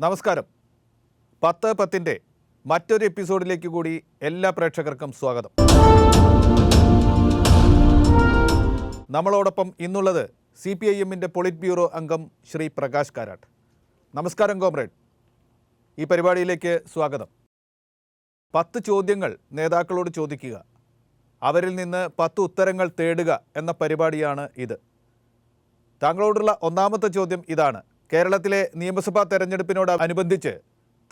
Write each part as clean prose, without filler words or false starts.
നമസ്കാരം. 10-10-ൻ്റെ മറ്റൊരു എപ്പിസോഡിലേക്ക് കൂടി എല്ലാ പ്രേക്ഷകർക്കും സ്വാഗതം. നമ്മളോടൊപ്പം ഇന്നുള്ളത് CPIMൻ്റെ പൊളിറ്റ് ബ്യൂറോ അംഗം ശ്രീ പ്രകാശ് കാരാട്ട്. നമസ്കാരം കോമ്രേഡ്. ഈ പരിപാടിയിലേക്ക് സ്വാഗതം. 10 ചോദ്യങ്ങൾ നേതാക്കളോട് ചോദിക്കുക, അവരിൽ നിന്ന് 10 ഉത്തരങ്ങൾ തേടുക എന്ന പരിപാടിയാണ് ഇത്. താങ്കളോടുള്ള ഒന്നാമത്തെ ചോദ്യം ഇതാണ്. കേരളത്തിലെ നിയമസഭാ തെരഞ്ഞെടുപ്പിനോട് അനുബന്ധിച്ച്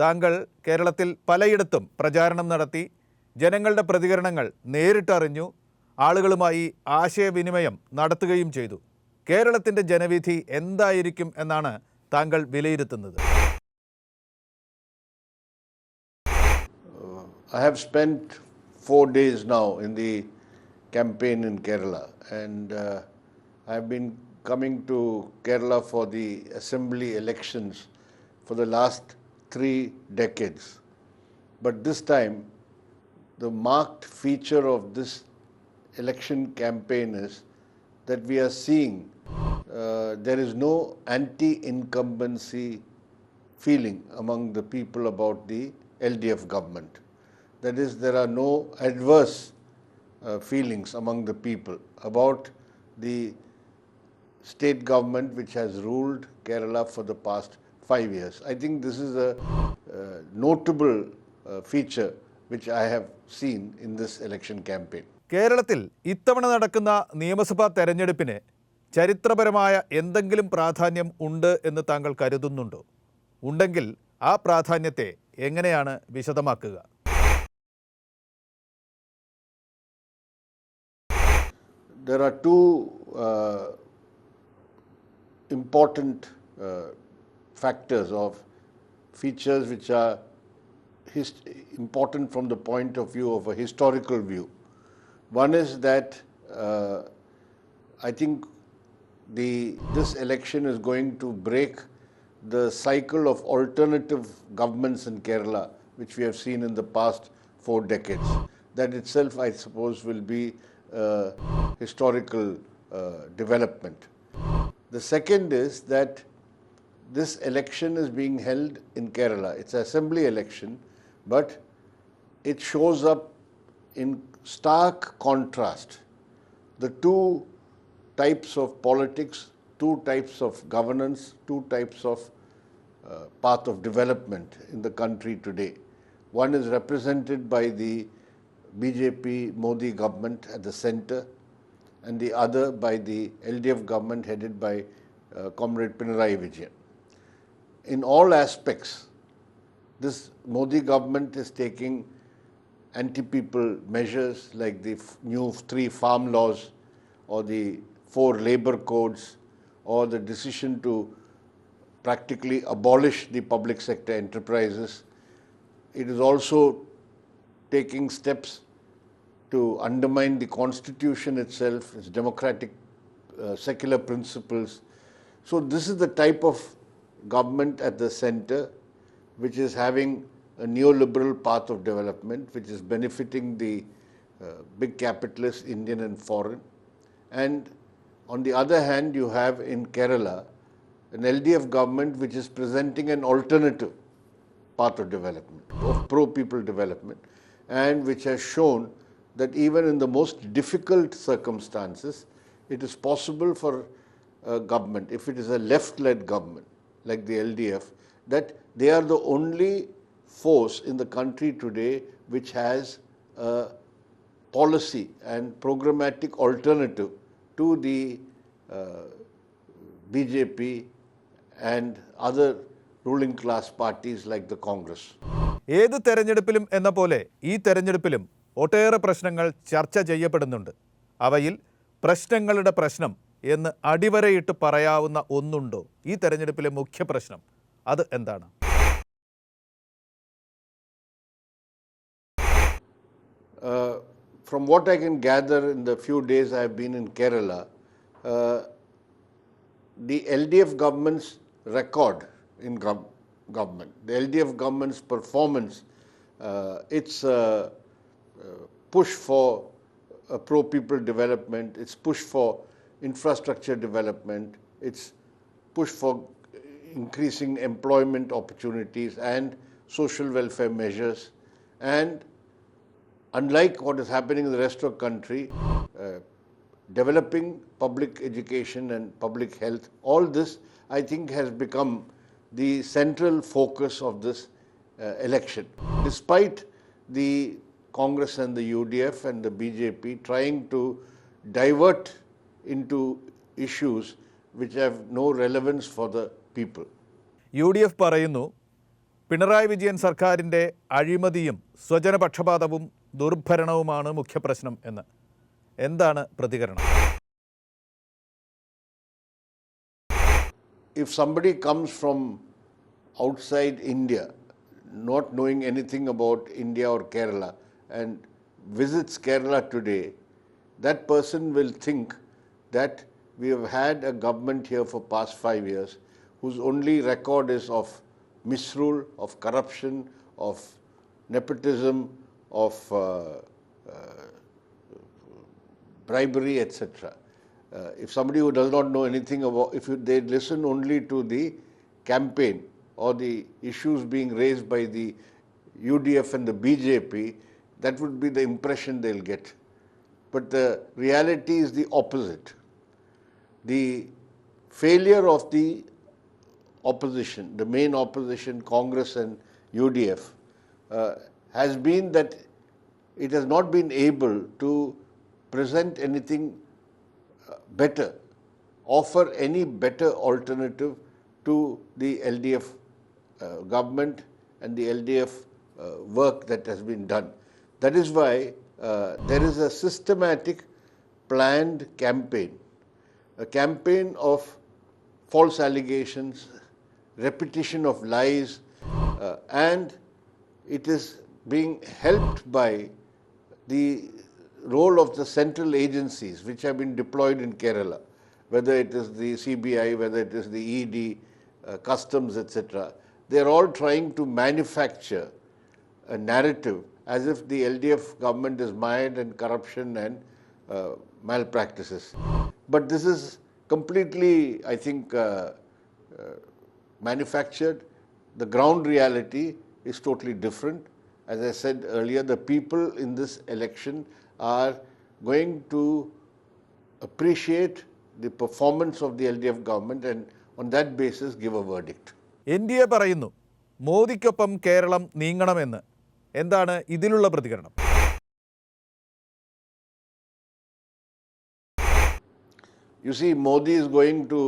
താങ്കൾ കേരളത്തിൽ പലയിടത്തും പ്രചാരണം നടത്തി, ജനങ്ങളുടെ പ്രതികരണങ്ങൾ നേരിട്ടറിഞ്ഞു, ആളുകളുമായി ആശയവിനിമയം നടത്തുകയും ചെയ്തു. കേരളത്തിൻ്റെ ജനവിധി എന്തായിരിക്കും എന്നാണ് താങ്കൾ വിലയിരുത്തുന്നത്? I have spent 4 days now in the campaign in Kerala, and I have been coming to Kerala for the assembly elections for the last 3 decades. But this time, the marked feature of this election campaign is that we are seeing there is no anti-incumbency feeling among the people about the LDF government. That is, there are no adverse feelings among the people about the state government which has ruled Kerala for the past 5 years. I think this is a notable feature which I have seen in this election campaign. കേരളത്തിൽ ഇത്തവണ നടക്കുന്ന നിയമസഭാ തെരഞ്ഞെടുപ്പിന് ചരിത്രപരമായ എന്തെങ്കിലും പ്രാധാന്യം ഉണ്ട് എന്ന് താങ്കൾ കരുതുന്നുണ്ടോ? ഉണ്ടെങ്കിൽ ആ പ്രാധാന്യത്തെ എങ്ങനെയാണ് വിശദമാക്കുക? There are two important factors of features which are important from the point of view of a historical view. One is that I think this election is going to break the cycle of alternative governments in Kerala, which we have seen in the past 4 decades. That itself, I suppose, will be a historical development. The second is that this election is being held in Kerala. It's an assembly election, but it shows up in stark contrast. The two types of politics, two types of governance, two types of path of development in the country today. One is represented by the BJP Modi government at the center, and the other by the LDF government headed by Comrade Pinarayi Vijayan. In all aspects, this Modi government is taking anti-people measures like the new 3 farm laws or the 4 labor codes or the decision to practically abolish the public sector enterprises. It is also taking steps to undermine the constitution itself, its democratic secular principles. So this is the type of government at the center which is having a neoliberal path of development, which is benefiting the big capitalists, Indian and foreign. And on the other hand, you have in Kerala an LDF government which is presenting an alternative path of development, of pro-people development, and which has shown that even in the most difficult circumstances, it is possible for a government, if it is a left-led government like the LDF, that they are the only force in the country today which has a policy and programmatic alternative to the BJP and other ruling class parties like the Congress. ഏത് തെരഞ്ഞെടുപ്പിലും എന്ന പോലെ ഈ തെരഞ്ഞെടുപ്പിലും ഒട്ടേറെ പ്രശ്നങ്ങൾ ചർച്ച ചെയ്യപ്പെടുന്നുണ്ട്. അവയിൽ പ്രശ്നങ്ങളുടെ പ്രശ്നം എന്ന് അടിവരയിട്ട് പറയാവുന്ന ഒന്നുണ്ടോ? ഈ തെരഞ്ഞെടുപ്പിലെ മുഖ്യ പ്രശ്നം അത് എന്താണ്? From what I can gather in the few days I have been in Kerala, the LDF government's record in government, the LDF government's performance, its push for pro-people development, its push for infrastructure development, its push for increasing employment opportunities and social welfare measures. And unlike what is happening in the rest of the country, developing public education and public health, all this I think has become the central focus of this election. Despite the Congress and the UDF and the BJP trying to divert into issues which have no relevance for the people. UDF പറയുന്നു പിണറായി വിജയൻ സർക്കാരിൻ്റെ അഴിമതിയും സ്വജനപക്ഷപാതവും ദുർഭരണവുമാണ് മുഖ്യപ്രശ്നം എന്ന്. എന്താണ് പ്രതികരണം? If somebody comes from outside India, not knowing anything about India or Kerala, and visits Kerala today, that person will think that we have had a government here for past 5 years whose only record is of misrule, of corruption, of nepotism, of bribery, etc. If somebody who does not know anything about, they listen only to the campaign or the issues being raised by the UDF and the BJP, that would be the impression they'll get. But the reality is the opposite. The failure of the opposition, the main opposition, Congress and UDF, has been that it has not been able to present anything better, offer any better alternative to the LDF government and the LDF work that has been done. That is why there is a systematic planned campaign, a campaign of false allegations, repetition of lies, and it is being helped by the role of the central agencies which have been deployed in Kerala, whether it is the CBI, whether it is the ED, customs, etc. They are all trying to manufacture a narrative as if the LDF government is mired in corruption and malpractices. But this is completely, I think, manufactured. The ground reality is totally different. As I said earlier, the people in this election are going to appreciate the performance of the LDF government and on that basis give a verdict. NDA പറയുന്നു മോദിക്കൊപ്പം കേരളം നീങ്ങണമെന്ന്. എന്താണ് ഇതിലുള്ള പ്രതികരണം? You see, Modi is going to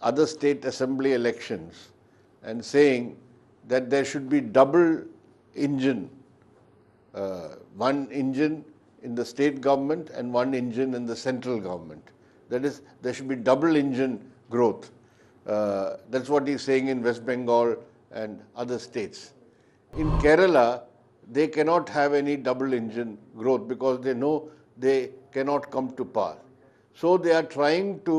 other state assembly elections and saying that there should be double engine, one engine in the state government and one engine in the central government. That is, there should be double engine growth. That's what he's saying in West Bengal and other states. In Kerala, they cannot have any double engine growth because they know they cannot come to power. So they are trying to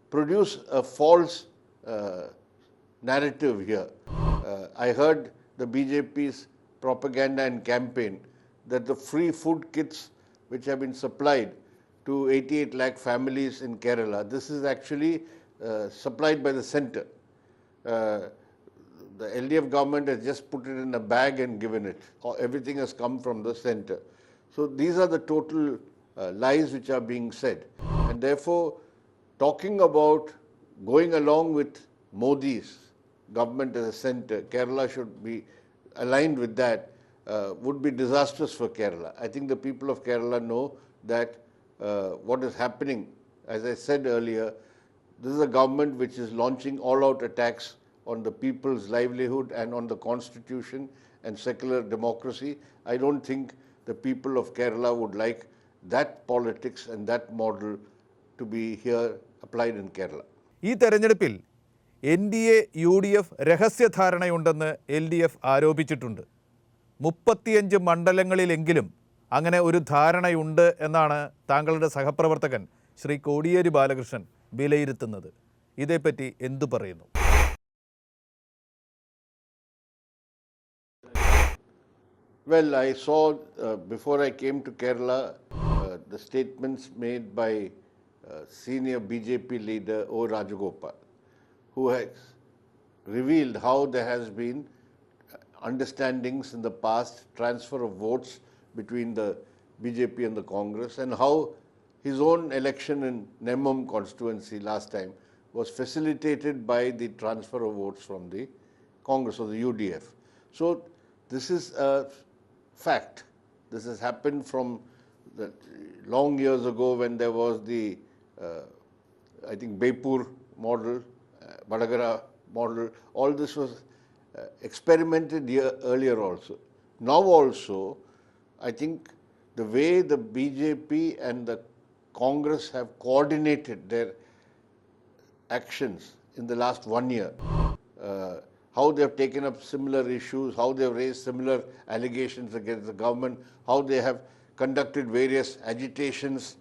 produce a false narrative here. I heard the BJP's propaganda and campaign that the free food kits which have been supplied to 88 lakh families in Kerala, this is actually supplied by the centre. The LDF government has just put it in a bag and given it. Everything has come from the centre. So these are the total lies which are being said. And therefore, talking about going along with Modi's government as a centre, Kerala should be aligned with that, would be disastrous for Kerala. I think the people of Kerala know that what is happening, as I said earlier, this is a government which is launching all-out attacks on the people's livelihood and on the constitution and secular democracy. I don't think the people of Kerala would like that politics and that model to be here applied in Kerala. ഈ തെരഞ്ഞെടുപ്പിൽ NDA UDF രഹസ്യധാരണയുണ്ടെന്ന് LDF ആരോപിച്ചിട്ടുണ്ട്. 35 മണ്ഡലങ്ങളിലെങ്കിലും അങ്ങനെ ഒരു ധാരണയുണ്ട് എന്നാണ് താങ്കളുടെ സഹപ്രവർത്തകൻ ശ്രീ കോടിയേരി ബാലകൃഷ്ണൻ വിലയിരുത്തുന്നത്. ഇതേപ്പറ്റി എന്തു പറയുന്നു? Well, I saw before I came to Kerala the statements made by senior BJP leader O. Rajagopal, who has revealed how there has been understandings in the past, transfer of votes between the BJP and the Congress, and how his own election in Nemmam constituency last time was facilitated by the transfer of votes from the Congress or the UDF. So this is a fact. This has happened from the long years ago when there was the, I think, Bepur model, Badagara model. All this was experimented earlier also. Now also, I think the way the BJP and the Congress have coordinated their actions in the last 1 year, how they have taken up similar issues, how they have raised similar allegations against the government, how they have conducted various agitations,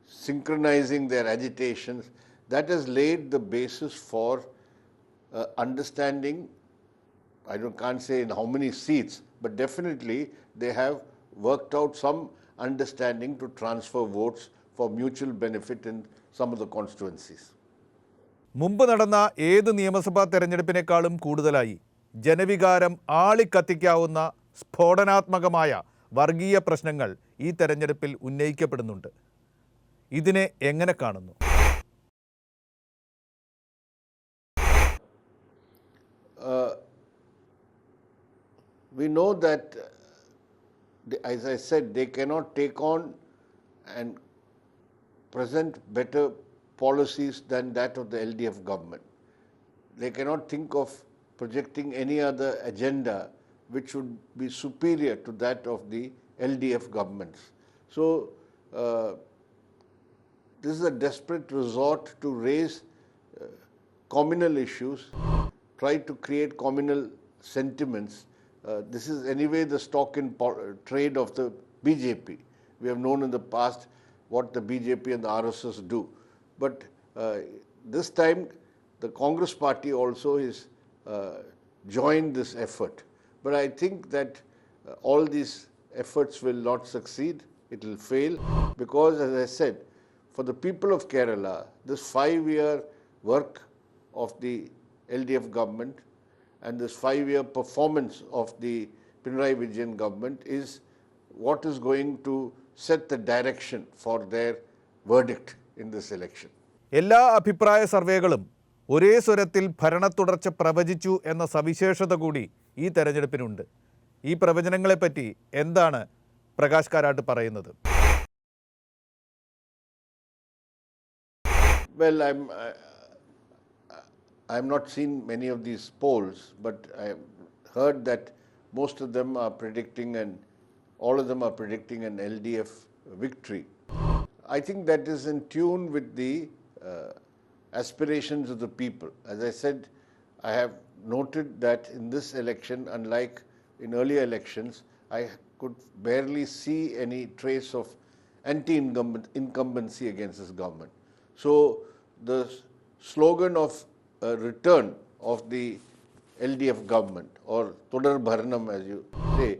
synchronizing their agitations, that has laid the basis for understanding. Can't say in how many seats, but definitely they have worked out some understanding to transfer votes for mutual benefit in some of the constituencies. മുമ്പ് നടന്ന ഏത് നിയമസഭാ തെരഞ്ഞെടുപ്പിനേക്കാളും കൂടുതലായി ജനവികാരം ആളിക്കത്തിക്കാവുന്ന സ്ഫോടനാത്മകമായ വർഗീയ പ്രശ്നങ്ങൾ ഈ തെരഞ്ഞെടുപ്പിൽ ഉന്നയിക്കപ്പെടുന്നുണ്ട്. ഇതിനെ എങ്ങനെ കാണുന്നു? We know that, as I said, they cannot take on and present better policies than that of the LDF government. They cannot think of projecting any other agenda which would be superior to that of the LDF governments. So, this is a desperate resort to raise communal issues, try to create communal sentiments. This is anyway the stock in trade of the BJP. We have known in the past what the BJP and the RSS do. But this time the Congress party also is joined this effort. But I think that all these efforts will not succeed. It will fail because, as I said, for the people of Kerala, this 5-year work of the LDF government and this 5-year performance of the Pinarayi Vijayan government is what is going to set the direction for their verdict in this election. എല്ലാ അഭിപ്രായ സർവേകളും ഒരേ സ്വരത്തിൽ ഭരണത്തുടർച്ച പ്രവചിച്ചു എന്ന സവിശേഷത കൂടി ഈ തെരഞ്ഞെടുപ്പിനുണ്ട്. ഈ പ്രവചനങ്ങളെപ്പറ്റി എന്താണ് പ്രകാശ് കാരാട്ട് പറയുന്നത്? Well, I'm not seen many of these polls, but I heard that most of them are predicting, and all of them are predicting an LDF victory. I think that is in tune with the aspirations of the people. As I said, I have noted that in this election, unlike in earlier elections, I could barely see any trace of anti-incumbency against this government. So the slogan of a return of the LDF government, or Todar Bharanam as you say,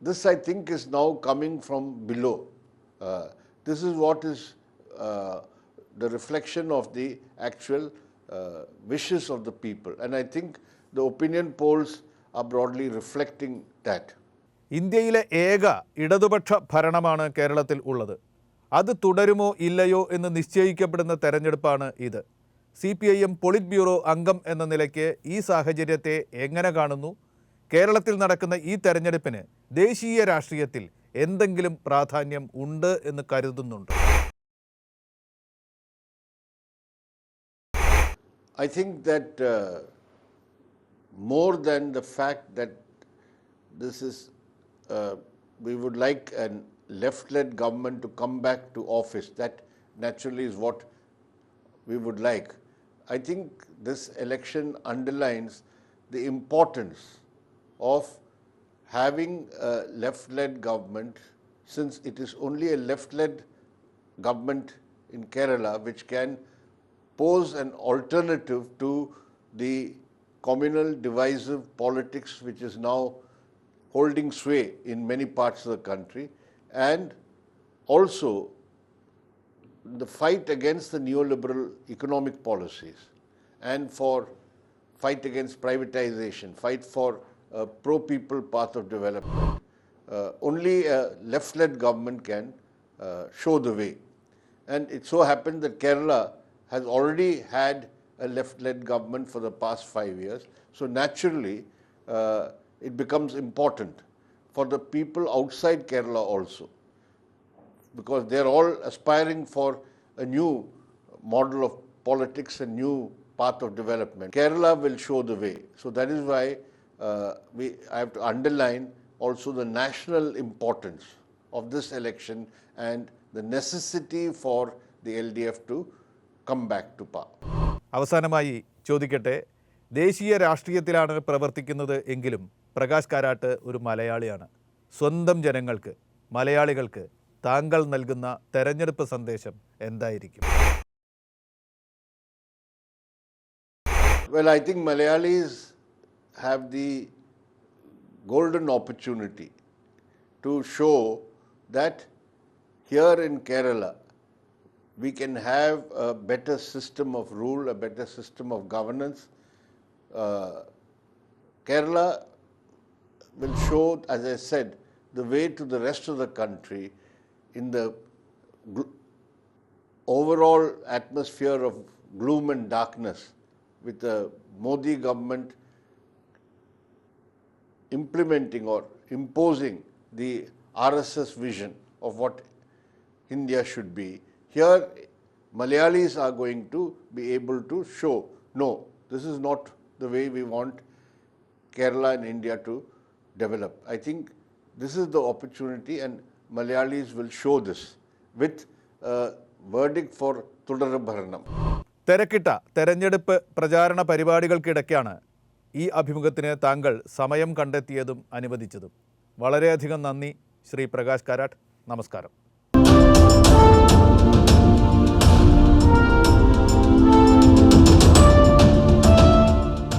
this I think is now coming from below. This is what is the reflection of the actual wishes of the people. And I think the opinion polls are broadly reflecting that. ഇന്ത്യയിലെ ഏക ഇടതുപക്ഷ ഭരണമാണ് കേരളത്തിൽ ഉള്ളത്. അത് തുടരുമോ ഇല്ലയോ എന്ന് നിശ്ചയിക്കപ്പെടുന്ന തെരഞ്ഞെടുപ്പാണ് ഇത്. CPIM പോളിറ്റ് ബ്യൂറോ അംഗം എന്ന നിലയ്ക്ക് ഈ സാഹചര്യത്തെ എങ്ങനെ കാണുന്നു? കേരളത്തിൽ നടക്കുന്ന ഈ തെരഞ്ഞെടുപ്പിന് ദേശീയ രാഷ്ട്രീയത്തിൽ എന്തെങ്കിലും പ്രാധാന്യം ഉണ്ട് എന്ന് കരുതുന്നുണ്ടോ? I think that more than the fact that this is, we would like a left-led government to come back to office, that naturally is what we would like. I think this election underlines the importance of having a left-led government, since it is only a left-led government in Kerala which can pose an alternative to the communal divisive politics which is now holding sway in many parts of the country, and also the fight against the neoliberal economic policies and for fight against privatization, fight for a pro-people path of development, only a left-led government can show the way. And it so happened that Kerala has already had a left-led government for the past 5 years. So naturally, it becomes important for the people outside Kerala also, because they're all aspiring for a new model of politics, a new path of development. Kerala will show the way. So that is why I have to underline also the national importance of this election and the necessity for the LDF to come back to power. അവസാനമായി ചോദിക്കട്ടെ, ദേശീയ രാഷ്ട്രീയത്തിലാണ് പ്രവർത്തിക്കുന്നത് എങ്കിലും പ്രകാശ് കാരാട്ട് ഒരു മലയാളിയാണ്. സ്വന്തം ജനങ്ങൾക്ക്, മലയാളികൾക്ക് താങ്കൾ നൽകുന്ന തെരഞ്ഞെടുപ്പ് സന്ദേശം എന്തായിരിക്കും? Well, I think Malayalis have the golden opportunity to show that here in Kerala, we can have a better system of rule, a better system of governance. Kerala will show, as I said, the way to the rest of the country in the overall atmosphere of gloom and darkness, with the Modi government implementing or imposing the RSS vision of what India should be. Here, Malayalis are going to be able to show, no, this is not the way we want Kerala and India to develop. I think this is the opportunity, and Malayalis will show this with a verdict for Tudara Bharanam. തിരക്കിട്ട തെരഞ്ഞെടുപ്പ് പ്രചാരണ പരിപാടികൾക്കിടയ്ക്കാണ് ഈ അഭിമുഖത്തിന് താങ്കൾ സമയം കണ്ടെത്തിയതും അനുവദിച്ചതും. വളരെയധികം നന്ദി ശ്രീ പ്രകാശ് കാരാട്ട്. നമസ്കാരം.